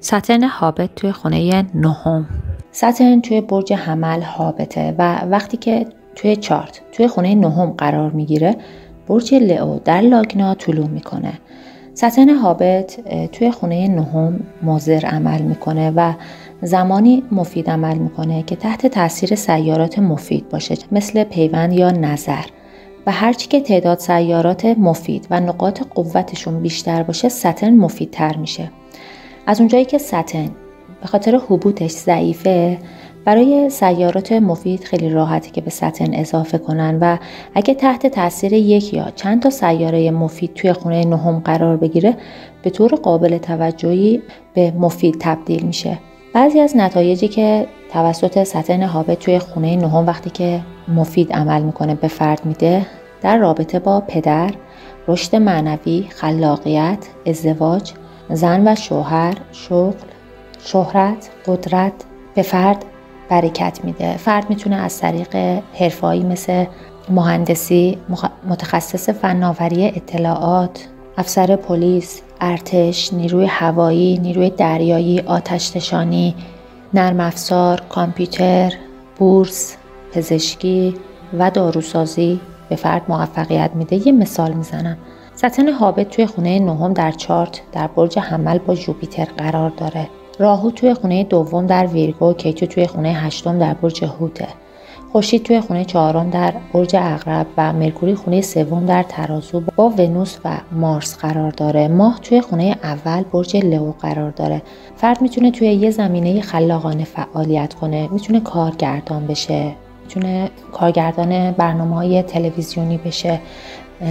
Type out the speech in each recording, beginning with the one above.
ساترن هابت توی خونه نهم. ساترن توی برج حمل هابته و وقتی که توی چارت توی خونه نهم قرار میگیره برج لئو در لاگنا طلوع میکنه. ساترن هابت توی خونه نهم مضر عمل میکنه و زمانی مفید عمل میکنه که تحت تاثیر سیارات مفید باشه، مثل پیوند یا نظر، و هرچی که تعداد سیارات مفید و نقاط قوتشون بیشتر باشه ساترن مفیدتر میشه. از اونجایی که ساترن به خاطر حبوطش ضعیفه، برای سیارات مفید خیلی راحته که به ساترن اضافه کنن و اگه تحت تاثیر یک یا چند تا سیاره مفید توی خونه نهم قرار بگیره به طور قابل توجهی به مفید تبدیل میشه. بعضی از نتایجی که توسط ساترن هابت توی خونه نهم وقتی که مفید عمل میکنه به فرد میده، در رابطه با پدر، رشد معنوی، خلاقیت، ازدواج، زن و شوهر، شغل، شهرت، قدرت، به فرد برکت میده. فرد میتونه از طریق حرفه‌ای مثل مهندسی، متخصص فناوری اطلاعات، افسر پلیس، ارتش، نیروی هوایی، نیروی دریایی، آتش‌نشانی، نرم افزار، کامپیوتر، بورس، پزشکی و داروسازی به فرد موفقیت میده. یه مثال میزنم. ساترن هابت توی خونه نهم در چارت در برج حمل با ژوپیتر قرار داره. راهو توی خونه دوم در ویرگو، کیتو توی خونه هشتم در برج هوته. خورشید توی خونه چهارم در برج عقرب و مرکوری خونه سوم در ترازو با ونوس و مارس قرار داره. ماه توی خونه اول برج لئو قرار داره. فرد میتونه توی یه زمینه خلاقانه فعالیت کنه، میتونه کارگردان بشه، میتونه کارگردان برنامه‌های تلویزیونی بشه،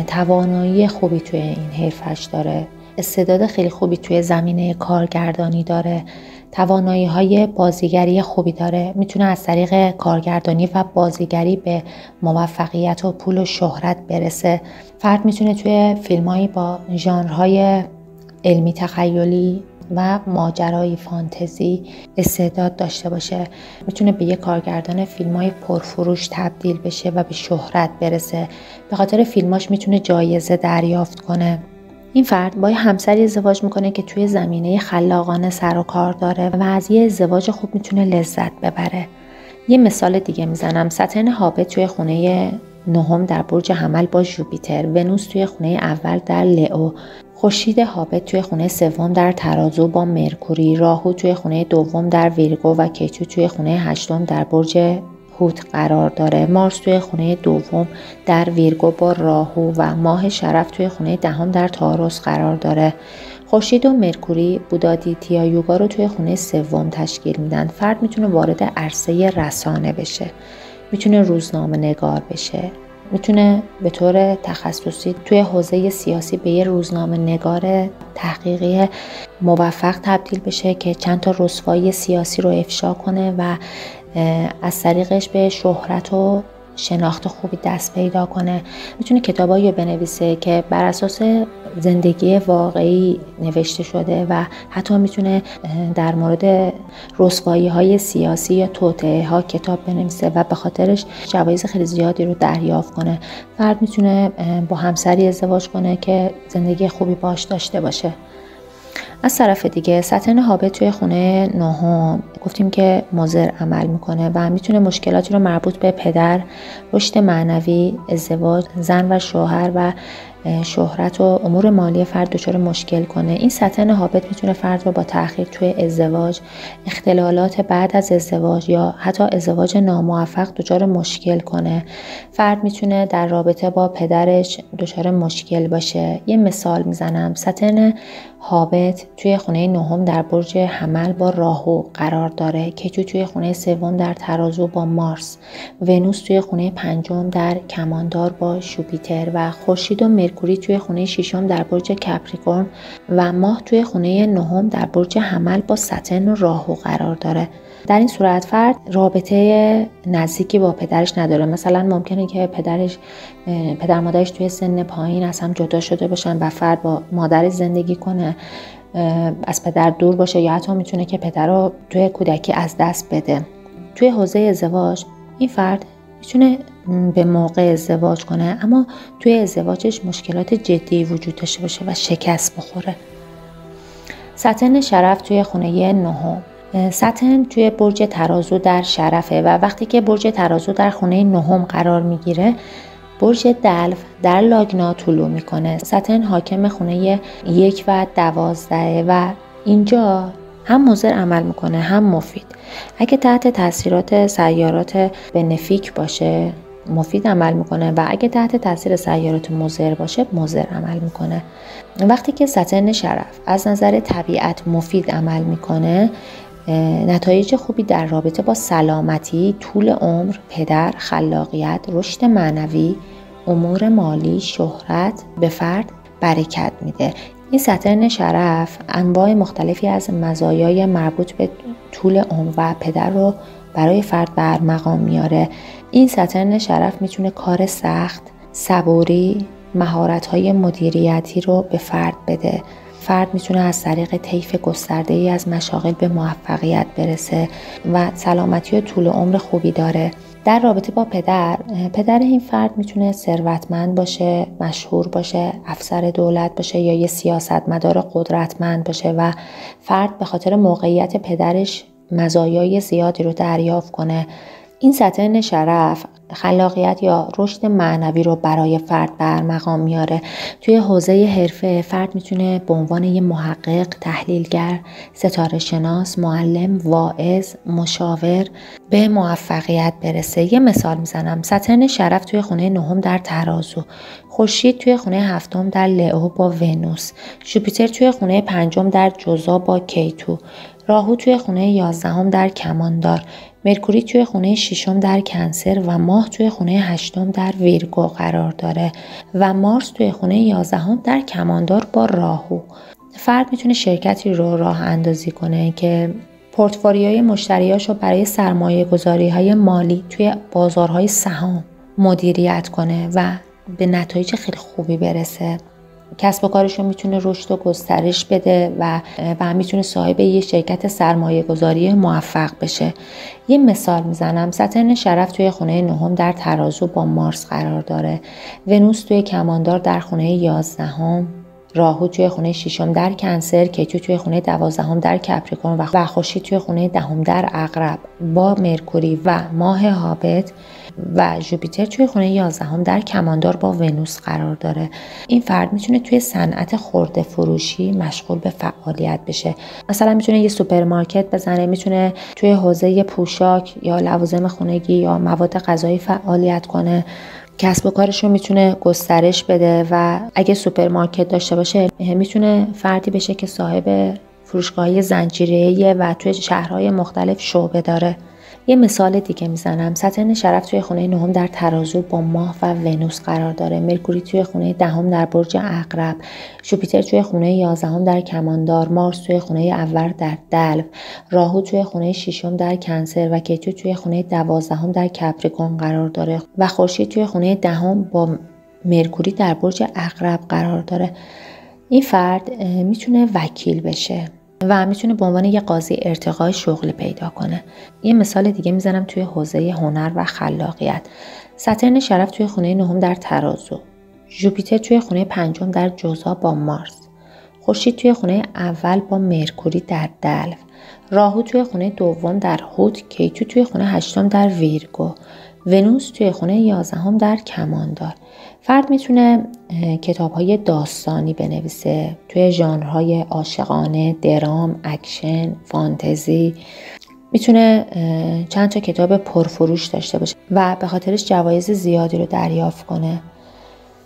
توانایی خوبی توی این حرفش داره، استعداد خیلی خوبی توی زمینه کارگردانی داره، توانایی‌های بازیگری خوبی داره، میتونه از طریق کارگردانی و بازیگری به موفقیت و پول و شهرت برسه. فرد میتونه توی فیلم‌هایی با ژانرهای علمی تخیلی و ماجرای فانتزی استعداد داشته باشه، میتونه به یک کارگردان فیلم‌های پرفروش تبدیل بشه و به شهرت برسه. به خاطر فیلماش میتونه جایزه دریافت کنه. این فرد با همسری ازدواج میکنه که توی زمینه خلاقانه سر و کار داره و از یه ازدواج خوب میتونه لذت ببره. یه مثال دیگه میزنم. ساترن هابت توی خونه نهم در برج حمل با ژوپیتر، ونوس توی خونه اول در لئو، خورشید هابت توی خونه سوم در ترازو با مرکوری، راهو توی خونه دوم در ویرگو و کیتو توی خونه هشتم در برج هوت قرار داره. مارس توی خونه دوم در ویرگو با راهو و ماه شرف توی خونه دهم در تاروس قرار داره. خورشید و مرکوری بودادیتیا یوگا رو توی خونه سوم تشکیل میدن. فرد میتونه وارد عرصه رسانه بشه، میتونه روزنامه نگار بشه، میتونه به طور تخصصی توی حوزه سیاسی به یه روزنامه نگار تحقیقی موفق تبدیل بشه که چند تا رسوایی سیاسی رو افشا کنه و از طریقش به شهرت و شناخت خوبی دست پیدا کنه. میتونه کتابایی بنویسه که بر اساس زندگی واقعی نوشته شده و حتی میتونه در مورد رسوایی‌های سیاسی یا توطئه‌ها کتاب بنویسه و به خاطرش جوایز خیلی زیادی رو دریافت کنه. فرد میتونه با همسری ازدواج کنه که زندگی خوبی باش داشته باشه. از طرف دیگه ساترن هابت توی خونه نهم گفتیم که مضر عمل میکنه و میتونه مشکلاتی رو مربوط به پدر، رشد معنوی، ازدواج، زن و شوهر و شهرت و امور مالی فرد دچار مشکل کنه. این ساترن هابت میتونه فرد رو با تأخیر توی ازدواج، اختلالات بعد از ازدواج یا حتی ازدواج ناموفق دچار مشکل کنه. فرد میتونه در رابطه با پدرش دچار مشکل باشه. یه مثال میزنم. ساترن هابت توی خونه نهم در برج حمل با راهو قرار داره. کیتو توی خونه سوم در ترازو با مارس، ونوس توی خونه پنجم در کماندار با ژوپیتر و خورشید و مرکوری توی خونه ششم در برج کپریکورن و ماه توی خونه نهم در برج حمل با ساترن و راهو قرار داره. در این صورت فرد رابطه نزدیکی با پدرش نداره. مثلا ممکنه که پدر مادرش توی سن پایین از هم جدا شده باشن و فرد با مادرش زندگی کنه، از پدر دور باشه یا حتی میتونه که پدر رو توی کودکی از دست بده. توی حوزه ازدواج این فرد میتونه به موقع ازدواج کنه اما توی ازدواجش مشکلات جدی وجود داشته باشه و شکست بخوره. ساترن شرف توی خونه نهم. ساترن توی برج ترازو در شرفه و وقتی که برج ترازو در خونه نهم قرار میگیره، برج دلو در لاگنا طلوع میکنه. ساترن حاکم خونه 1 و 12 و اینجا هم مضر عمل میکنه هم مفید. اگه تحت تاثیرات سیارات بنفیک باشه مفید عمل میکنه و اگه تحت تاثیر سیارات مضر باشه مضر عمل میکنه. وقتی که ساترن شرف از نظر طبیعت مفید عمل میکنه، نتایج خوبی در رابطه با سلامتی، طول عمر، پدر، خلاقیت، رشد معنوی، امور مالی، شهرت به فرد برکت میده. این ساترن شرف انواع مختلفی از مزایای مربوط به طول عمر و پدر رو برای فرد بر مقام میاره. این ساترن شرف میتونه کار سخت، صبوری، مهارت‌های مدیریتی رو به فرد بده. فرد میتونه از طریق طیف گسترده‌ای از مشاغل به موفقیت برسه و سلامتی و طول عمر خوبی داره. در رابطه با پدر این فرد میتونه ثروتمند باشه، مشهور باشه، افسر دولت باشه یا یه سیاستمدار قدرتمند باشه و فرد به خاطر موقعیت پدرش مزایای زیادی رو دریافت کنه. این ساترن شرف خلاقیت یا رشد معنوی رو برای فرد برمقام میاره. توی حوزه حرفه فرد میتونه به عنوان یه محقق، تحلیلگر، ستاره شناس، معلم، واعظ، مشاور به موفقیت برسه. یه مثال میزنم. ساترن شرف توی خونه نهم در ترازو، خورشید توی خونه هفتم در لئو با ونوس، جوپیتر توی خونه پنجم در جوزا با کیتو، راهو توی خونه 11 در کماندار، مرکوری توی خونه 6 در کنسر و ماه توی خونه 8 در ویرگو قرار داره و مارس توی خونه 11 در کماندار با راهو. فرد میتونه شرکتی رو راه اندازی کنه که پورتفولیوی مشتریاشو برای سرمایه گذاری های مالی توی بازارهای سهام مدیریت کنه و به نتایج خیلی خوبی برسه. کسب و کارش رو میتونه رشد و گسترش بده و میتونه صاحب یه شرکت سرمایه گذاری موفق بشه. یه مثال میزنم. ساترن شرف توی خونه نهم در ترازو با مارس قرار داره، ونوس توی کماندار در خونه 11، راهو توی خونه 6 در کنسر، کیتو توی خونه 12 در کپریکورن و خورشید توی خونه 10 در عقرب با مرکوری و ماه هابت و جوپیتر توی خونه 11 در کماندار با ونوس قرار داره. این فرد میتونه توی صنعت خرده فروشی مشغول به فعالیت بشه. مثلا میتونه یه سوپرمارکت بزنه، میتونه توی حوزه پوشاک یا لوازم خانگی یا مواد غذایی فعالیت کنه. کسب و کارش رو میتونه گسترش بده و اگه سوپرمارکت داشته باشه میتونه فردی بشه که صاحب فروشگاهی زنجیره‌ایه و توی شهرهای مختلف شعبه داره. یه مثال دیگه میزنم. ساترن شرف توی خونه نهم در ترازو با ماه و ونوس قرار داره، مرکوری توی خونه 10 در برج عقرب، جوپیتر توی خونه 11 در کماندار، مارس توی خونه اول در دلو، راهو توی خونه 6 در کنسر و کیتو توی خونه 12 در کپریکورن قرار داره و خورشید توی خونه 10 با مرکوری در برج عقرب قرار داره. این فرد میتونه وکیل بشه و میتونه به عنوان یه قاضی ارتقای شغلی پیدا کنه. یه مثال دیگه میزنم توی حوزه هنر و خلاقیت. ساترن شرف توی خونه نهم در ترازو، جوپیتر توی خونه 5 در جوزا با مارس، خورشید توی خونه اول با مرکوری در دلو، راهو توی خونه 2 در حوت، کیتو توی خونه 8 در ویرگو، ونوس توی خونه 11 در کماندار. فرد میتونه کتاب‌های داستانی بنویسه توی ژانرهای عاشقانه، درام، اکشن، فانتزی. میتونه چند تا کتاب پرفروش داشته باشه و به خاطرش جوایز زیادی رو دریافت کنه.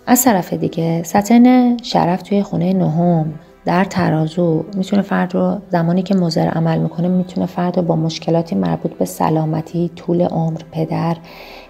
از طرف دیگه ساترن شرف توی خونه نهم در ترازو میتونه فرد رو زمانی که مضر عمل میکنه میتونه فرد رو با مشکلاتی مربوط به سلامتی، طول عمر، پدر،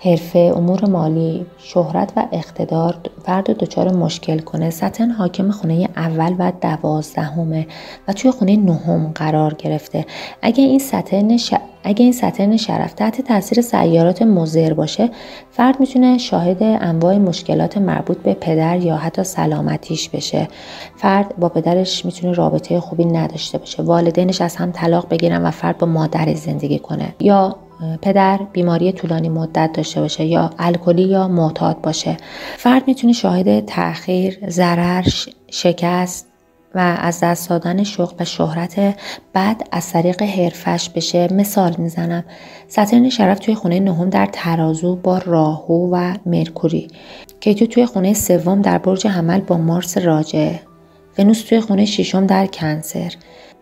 حرفه، امور مالی، شهرت و اقتدار فرد رو دچار مشکل کنه. ساترن حاکم خونه اول و 12 و توی خونه نهم قرار گرفته. اگه این ساترن شرف تحت تاثیر سیارات مضر باشه، فرد میتونه شاهد انواع مشکلات مربوط به پدر یا حتی سلامتیش بشه. فرد با پدرش میتونه رابطه خوبی نداشته باشه، والدینش از هم طلاق بگیرن و فرد با مادرش زندگی کنه، یا پدر بیماری طولانی مدت داشته باشه یا الکلی یا معتاد باشه. فرد میتونه شاهد تأخیر، ضرر، شکست و از دست دادن شغل و شهرت بعد از طریق حرفش بشه. مثال میزنم، ساترن شرف توی خونه نهم در ترازو با راهو و مرکوری، کیتو توی خونه سوم در برج حمل با مارس راجعه، ونوس توی خونه ششم در کنسر،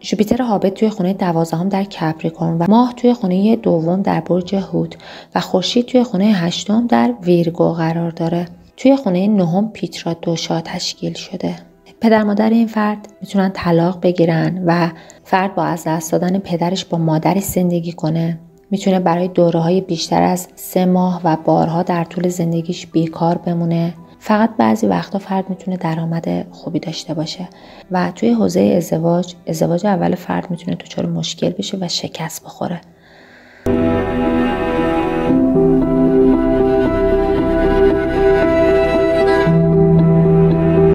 ژوپیتر هابط توی خونه 12 در کپریکورن و ماه توی خونه دوم در برج هوت و خورشید توی خونه 8 در ویرگو قرار داره. توی خونه نهم پیترا دوشا تشکیل شده. پدر مادر این فرد میتونن طلاق بگیرن و فرد با از دست دادن پدرش با مادرش زندگی کنه. میتونه برای دوره‌های بیشتر از 3 ماه و بارها در طول زندگیش بیکار بمونه. فقط بعضی وقتا فرد میتونه درآمد خوبی داشته باشه و توی حوزه ازدواج اول فرد میتونه دچار مشکل بشه و شکست بخوره.